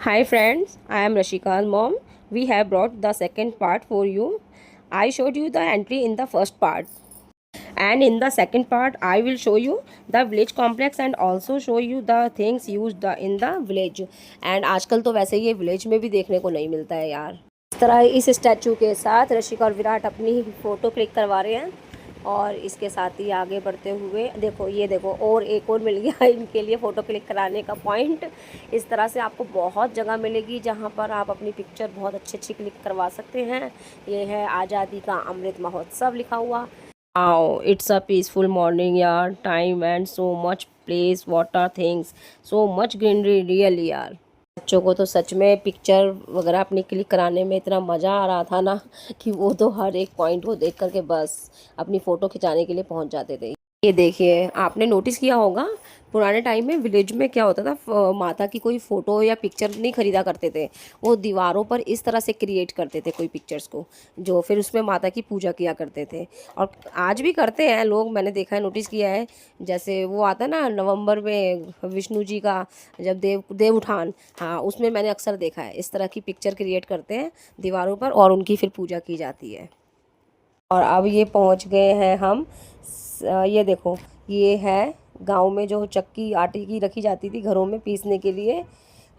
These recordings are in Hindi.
Hi friends, I am Rashika's mom. We have brought the second part for you. I showed you the entry in the first part, and in the second part I will show you the village complex and also show you the things used in the village. And आजकल तो वैसे ये village में भी देखने को नहीं मिलता है यार। इस तरह इस स्टैचू के साथ ऋषिका और विराट अपनी फ़ोटो क्लिक करवा रहे हैं। और इसके साथ ही आगे बढ़ते हुए देखो, ये देखो, और एक और मिल गया इनके लिए फ़ोटो क्लिक कराने का पॉइंट। इस तरह से आपको बहुत जगह मिलेगी जहाँ पर आप अपनी पिक्चर बहुत अच्छी अच्छी क्लिक करवा सकते हैं। ये है आज़ादी का अमृत महोत्सव लिखा हुआ। Wow, it's a peaceful morning, यार, time and so much place, water things, so much greenery, really यार। बच्चों को तो सच में पिक्चर वगैरह अपनी क्लिक कराने में इतना मज़ा आ रहा था ना कि वो तो हर एक पॉइंट को देख करके बस अपनी फ़ोटो खिंचाने के लिए पहुंच जाते थे। ये देखिए, आपने नोटिस किया होगा पुराने टाइम में विलेज में क्या होता था, माता की कोई फ़ोटो या पिक्चर नहीं ख़रीदा करते थे। वो दीवारों पर इस तरह से क्रिएट करते थे कोई पिक्चर्स को, जो फिर उसमें माता की पूजा किया करते थे। और आज भी करते हैं लोग, मैंने देखा है, नोटिस किया है। जैसे वो आता ना नवंबर में विष्णु जी का जब देव उठान, हाँ, उसमें मैंने अक्सर देखा है इस तरह की पिक्चर क्रिएट करते हैं दीवारों पर और उनकी फिर पूजा की जाती है। और अब ये पहुंच गए हैं हम ये देखो, ये है गांव में जो चक्की आटे की रखी जाती थी घरों में पीसने के लिए,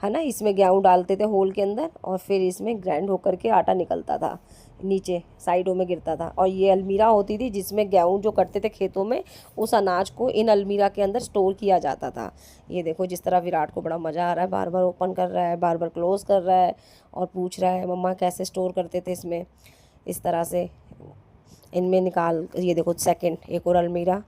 है ना। इसमें गेहूँ डालते थे होल के अंदर और फिर इसमें ग्राइंड होकर के आटा निकलता था, नीचे साइडों में गिरता था। और ये अलमीरा होती थी जिसमें गेहूँ जो कटते थे खेतों में, उस अनाज को इन अलमीरा के अंदर स्टोर किया जाता था। ये देखो, जिस तरह विराट को बड़ा मज़ा आ रहा है, बार बार ओपन कर रहा है, बार बार क्लोज़ कर रहा है और पूछ रहा है मम्मा कैसे स्टोर करते थे इसमें। इस तरह से इनमें निकाल, ये देखो सेकंड एक और अलमीरा,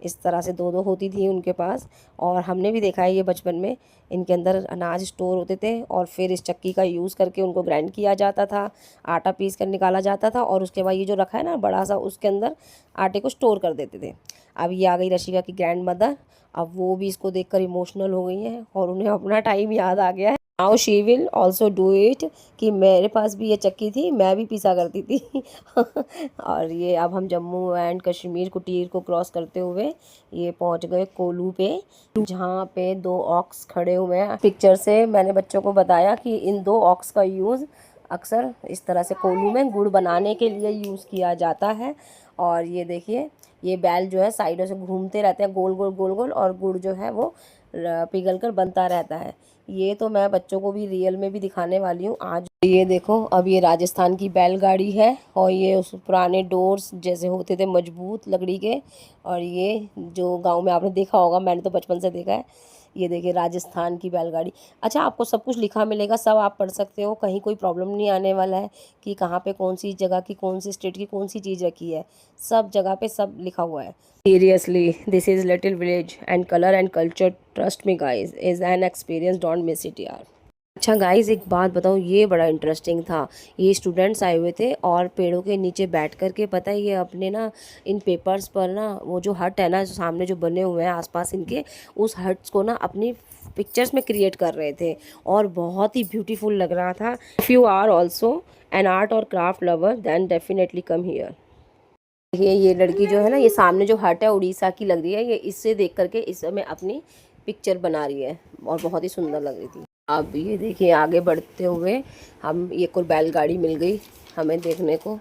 इस तरह से दो दो होती थी उनके पास। और हमने भी देखा है ये बचपन में, इनके अंदर अनाज स्टोर होते थे और फिर इस चक्की का यूज़ करके उनको ग्राइंड किया जाता था, आटा पीस कर निकाला जाता था और उसके बाद ये जो रखा है ना बड़ा सा, उसके अंदर आटे को स्टोर कर देते थे। अब ये आ गई रशिका की ग्रैंड मदर, अब वो भी इसको देखकर इमोशनल हो गई हैं और उन्हें अपना टाइम याद आ गया है। Now she will also do it, कि मेरे पास भी ये चक्की थी, मैं भी पीसा करती थी। और ये अब हम जम्मू एंड कश्मीर कुटीर को क्रॉस करते हुए ये पहुंच गए कोलू पे, जहाँ पे दो ऑक्स खड़े हुए हैं। पिक्चर से मैंने बच्चों को बताया कि इन दो ऑक्स का यूज़ अक्सर इस तरह से कोलू में गुड़ बनाने के लिए यूज़ किया जाता है। और ये देखिए, ये बैल जो है साइडों से घूमते रहते हैं गोल गोल गोल गोल, और गुड़ जो है वो पिघल कर बनता रहता है। ये तो मैं बच्चों को भी रियल में भी दिखाने वाली हूँ आज। ये देखो, अब ये राजस्थान की बैलगाड़ी है और ये उस पुराने डोर्स जैसे होते थे मजबूत लकड़ी के, और ये जो गांव में आपने देखा होगा, मैंने तो बचपन से देखा है। ये देखिए राजस्थान की बैलगाड़ी। अच्छा, आपको सब कुछ लिखा मिलेगा, सब आप पढ़ सकते हो, कहीं कोई प्रॉब्लम नहीं आने वाला है कि कहाँ पे कौन सी जगह की कौन सी स्टेट की कौन सी चीज़ रखी है। सब जगह पे सब लिखा हुआ है। Seriously, this is little village and color and culture. Trust me guys, is an experience. Don't miss it यार। अच्छा गाइस, एक बात बताऊँ, ये बड़ा इंटरेस्टिंग था। ये स्टूडेंट्स आए हुए थे और पेड़ों के नीचे बैठ कर के, पता है, ये अपने ना इन पेपर्स पर ना, वो जो हट है ना, जो सामने जो बने हुए हैं आसपास इनके, उस हट्स को ना अपनी पिक्चर्स में क्रिएट कर रहे थे और बहुत ही ब्यूटीफुल लग रहा था। If you are also an art और craft lover then definitely come here. ये लड़की जो है ना, ये सामने जो हट है उड़ीसा की लग रही है, ये इससे देख करके इसमें अपनी पिक्चर बना रही है और बहुत ही सुंदर लग रही थी। अब ये देखिए, आगे बढ़ते हुए हम, ये कोई बैलगाड़ी मिल गई हमें देखने को,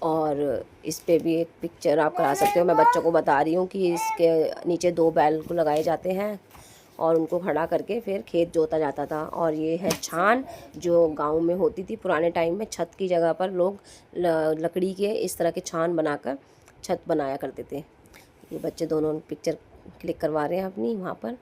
और इस पे भी एक पिक्चर आप करा सकते हो। मैं बच्चों को बता रही हूँ कि इसके नीचे दो बैल को लगाए जाते हैं और उनको खड़ा करके फिर खेत जोता जाता था। और ये है छान, जो गांव में होती थी पुराने टाइम में, छत की जगह पर लोग लकड़ी के इस तरह के छान बनाकर छत बनाया करते थे। ये बच्चे दोनों पिक्चर क्लिक करवा रहे हैं अपनी वहाँ पर।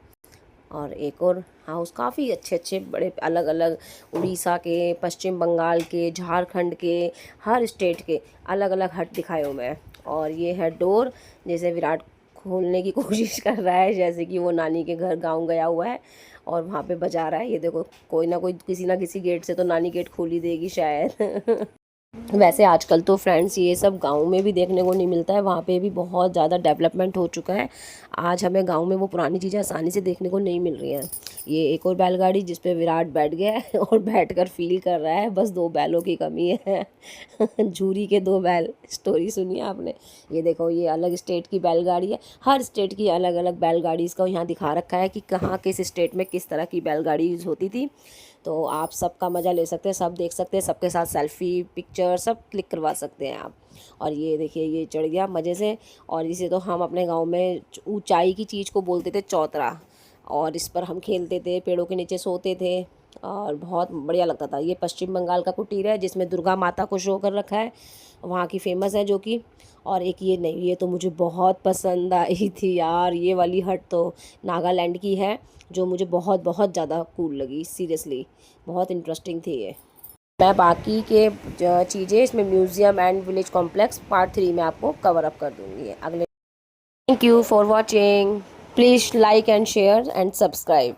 और एक और हाउस, काफ़ी अच्छे अच्छे बड़े अलग अलग, उड़ीसा के, पश्चिम बंगाल के, झारखंड के, हर स्टेट के अलग अलग हट दिखाए हुए हैं। और ये है डोर, जैसे विराट खोलने की कोशिश कर रहा है, जैसे कि वो नानी के घर गांव गया हुआ है और वहाँ पे बजा रहा है। ये देखो, कोई ना कोई किसी ना किसी गेट से तो नानी गेट खोल ही देगी शायद। वैसे आजकल तो फ्रेंड्स ये सब गाँव में भी देखने को नहीं मिलता है, वहाँ पे भी बहुत ज़्यादा डेवलपमेंट हो चुका है। आज हमें गाँव में वो पुरानी चीज़ें आसानी से देखने को नहीं मिल रही हैं। ये एक और बैलगाड़ी जिस पे विराट बैठ गया है और बैठकर फील कर रहा है, बस दो बैलों की कमी है। झूरी के दो बैल, स्टोरी सुनिए आपने। ये देखो, ये अलग स्टेट की बैलगाड़ी है, हर स्टेट की अलग अलग बैलगाड़ी इसका यहाँ दिखा रखा है कि कहाँ किस स्टेट में किस तरह की बैलगाड़ी यूज़ होती थी। तो आप सबका मज़ा ले सकते हैं, सब देख सकते हैं, सबके साथ सेल्फी पिक्चर सब क्लिक करवा सकते हैं आप। और ये देखिए ये चढ़ गया मज़े से। और इसे तो हम अपने गांव में ऊंचाई की चीज़ को बोलते थे चौतरा, और इस पर हम खेलते थे, पेड़ों के नीचे सोते थे और बहुत बढ़िया लगता था। ये पश्चिम बंगाल का कुटीर है जिसमें दुर्गा माता को शो कर रखा है, वहाँ की फेमस है जो कि। और एक ये नहीं, ये तो मुझे बहुत पसंद आई थी यार, ये वाली हट तो नागालैंड की है, जो मुझे बहुत बहुत ज़्यादा कूल लगी, सीरियसली बहुत इंटरेस्टिंग थी ये। मैं बाकी के चीज़ें इसमें museum and village complex part 3 में आपको कवर अप कर दूँगी अगले। Thank you for watching, please like and share and subscribe.